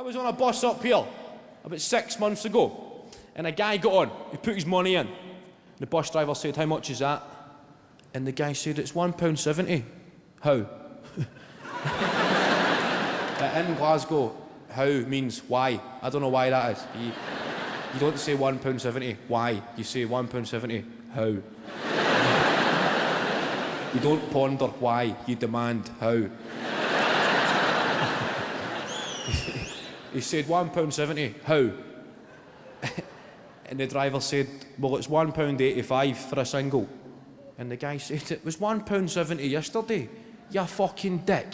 was on a bus up here about 6 months ago, and a guy got on. He put his money in. The bus driver said, "How much is that?" And the guy said, "It's £1.70. How?" In Glasgow, how means why. I don't know why that is. You don't say £1.70, why. You say £1.70, how. You don't ponder why, you demand how. He said £1.70, how? And the driver said, "Well, it's £1.85 for a single." And the guy said, "It was £1.70 yesterday, you fucking dick."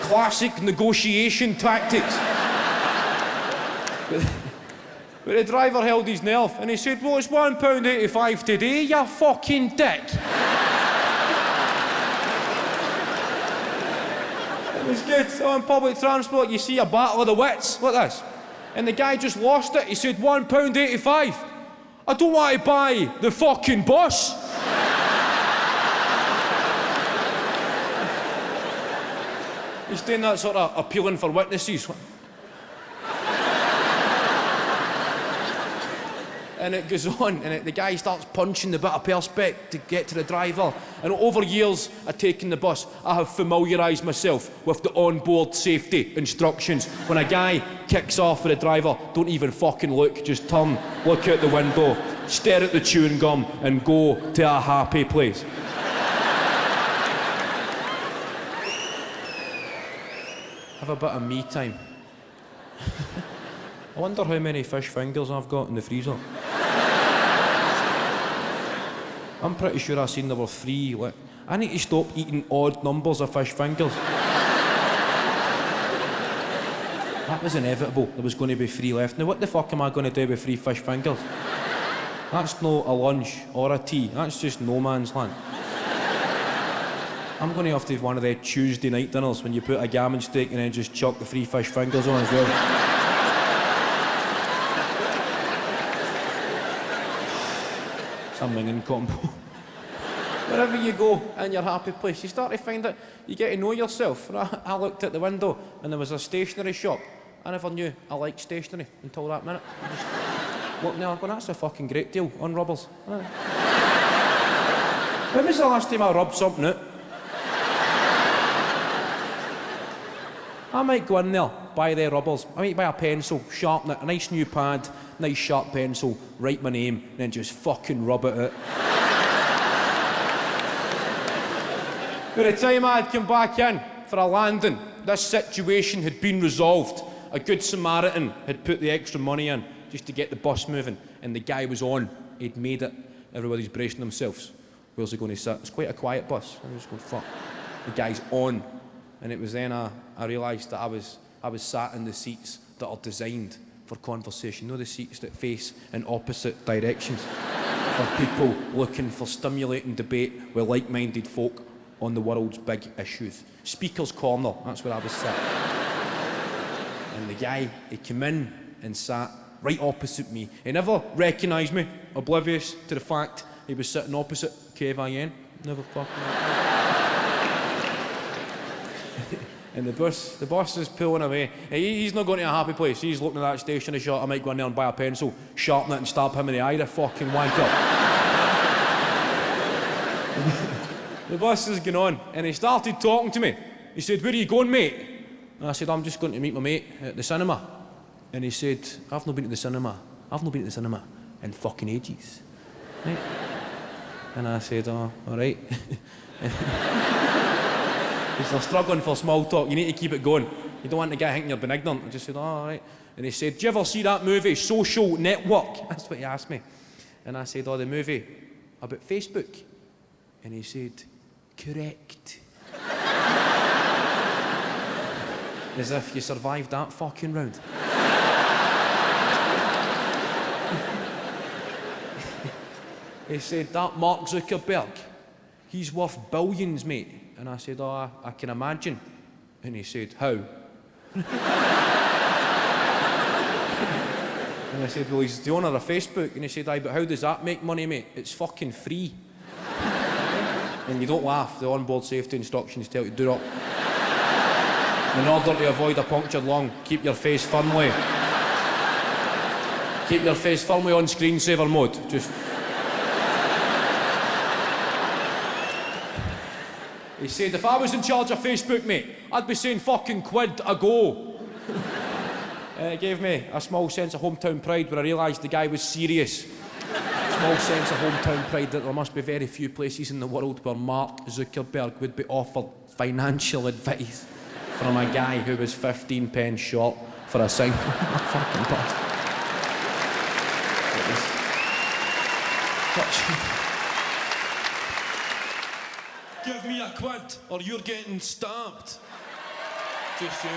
Classic negotiation tactics. But the driver held his nerve and he said, "Well, it's £1.85 today, you fucking dick." It was good. So on public transport, you see a battle of the wits like this. And the guy just lost it. He said, £1.85. I don't want to buy the fucking bus. He's doing that sort of appealing for witnesses. And it goes on, and the guy starts punching the bit of perspex to get to the driver. And over years of taking the bus, I have familiarised myself with the onboard safety instructions. When a guy kicks off with the driver, don't even fucking look, just turn, look out the window, stare at the chewing gum, and go to a happy place. Have a bit of me time. I wonder how many fish fingers I've got in the freezer. I'm pretty sure I seen there were 3. I need to stop eating odd numbers of fish fingers. That was inevitable. There was going to be 3 left. Now what the fuck am I going to do with 3 fish fingers? That's not a lunch or a tea. That's just no man's land. I'm going to have to have one of their Tuesday night dinners when you put a gammon steak and then just chuck the 3 fish fingers on as well. Something in combo. Wherever you go in your happy place, you start to find that you get to know yourself. I looked at the window and there was a stationery shop. I never knew I liked stationery until that minute. I just looked there, going, that's a fucking great deal on rubbers. When was the last time I rubbed something out? I might go in there, buy their rubbers, I might buy a pencil, sharpen it, a nice new pad, nice sharp pencil, write my name, and then just fucking rub it out. By the time I'd come back in for a landing, this situation had been resolved. A good Samaritan had put the extra money in just to get the bus moving, and the guy was on. He'd made it. Everybody's bracing themselves. Where's he going to sit? It's quite a quiet bus. I just go, fuck. The guy's on. And it was then I realised that I was sat in the seats that are designed for conversation. You know, the seats that face in opposite directions for people looking for stimulating debate with like-minded folk on the world's big issues. Speaker's corner, that's where I was sat. And the guy, he came in and sat right opposite me. He never recognised me, oblivious to the fact he was sitting opposite KVN. Never fucking... And the bus is pulling away. He's not going to a happy place. He's looking at that stationery shop. I might go in there and buy a pencil, sharpen it and stab him in the eye, the fucking wanker. The bus is going on, and he started talking to me. He said, "Where are you going, mate?" And I said, "I'm just going to meet my mate at the cinema." And he said, I've not been to the cinema in fucking ages. Right? And I said, "Oh, all right." He's struggling for small talk. You need to keep it going. You don't want the guy thinking you're being ignorant. I just said, "Oh, all right." And he said, "Do you ever see that movie, Social Network?" That's what he asked me. And I said, "Oh, the movie about Facebook." And he said, "Correct." As if you survived that fucking round. He said, "That Mark Zuckerberg, he's worth billions, mate." And I said, "Oh, I can imagine." And he said, "How?" And I said, "Well, he's the owner of Facebook." And he said, "Aye, but how does that make money, mate? It's fucking free." And you don't laugh. The onboard safety instructions tell you do not. In order to avoid a punctured lung, keep your face firmly on screensaver mode. Just. He said, if I was in charge of Facebook, mate, I'd be saying fucking quid a go. It gave me a small sense of hometown pride when I realised the guy was serious. Small sense of hometown pride that there must be very few places in the world where Mark Zuckerberg would be offered financial advice from a guy who was 15 pence short for a single fucking bus. It was touching. Give me a quid or you're getting stabbed. Just you.